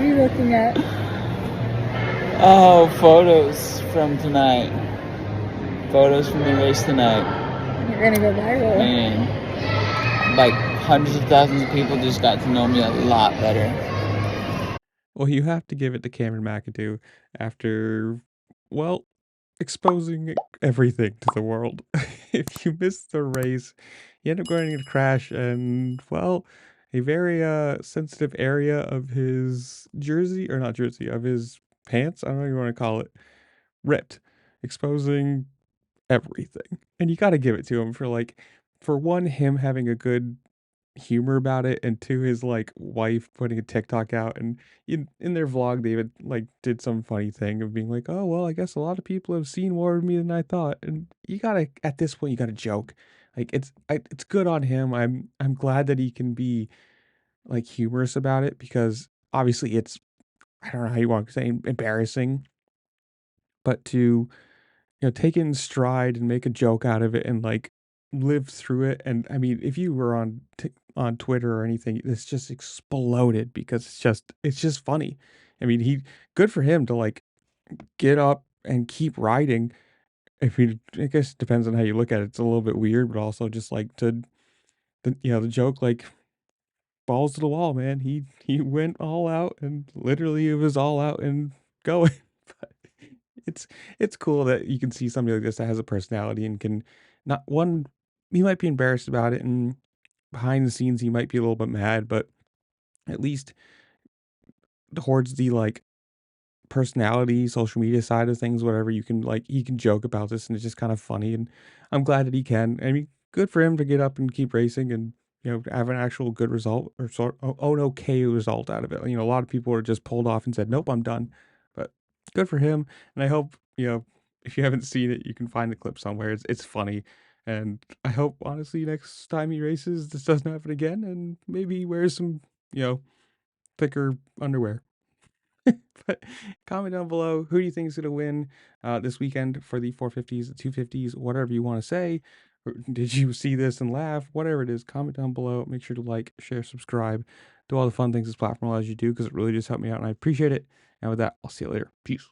are you looking at? Oh, photos from tonight. Photos from the race tonight. You're gonna go viral. Man, like hundreds of thousands of people just got to know me a lot better. Well, you have to give it to Cameron Mcadoo after, well, exposing everything to the world. If you miss the race, you end up going to crash and, well, a very sensitive area of his jersey, or not jersey, of his pants, I don't know what you want to call it, ripped, exposing everything. And you got to give it to him for like, for one, him having a good humor about it, and two, his like wife putting a TikTok out, and in their vlog they like did some funny thing of being like, oh well, I guess a lot of people have seen more of me than I thought. And you gotta, at this point, you gotta joke. Like it's good on him. I'm glad that he can be like humorous about it, because obviously it's, I don't know how you want to say, embarrassing, but to, take it in stride and make a joke out of it and like live through it. And I mean, if you were on Twitter or anything, it's just exploded because it's just funny. I mean, good for him to like get up and keep riding. If you, I guess it depends on how you look at it. It's a little bit weird, but also just like the joke, like, balls to the wall, man. He went all out, and literally it was all out and going. But it's it's cool that you can see somebody like this that has a personality and can, not one, he might be embarrassed about it, and behind the scenes he might be a little bit mad, but at least towards the like personality, social media side of things, whatever, you can like, he can joke about this and it's just kind of funny. And I'm glad that he can. I mean, good for him to get up and keep racing and, have an actual good result, or an okay result out of it. A lot of people are just pulled off and said, nope, I'm done. But good for him. And I hope, if you haven't seen it, you can find the clip somewhere. It's funny. And I hope, honestly, next time he races, this doesn't happen again, and maybe he wears some, thicker underwear. But comment down below, who do you think is going to win this weekend for the 450s, the 250s, whatever you want to say. Or did you see this and laugh? Whatever it is, comment down below. Make sure to like, share, subscribe, do all the fun things this platform allows you to do, because it really just helped me out and I appreciate it. And with that, I'll see you later. Peace.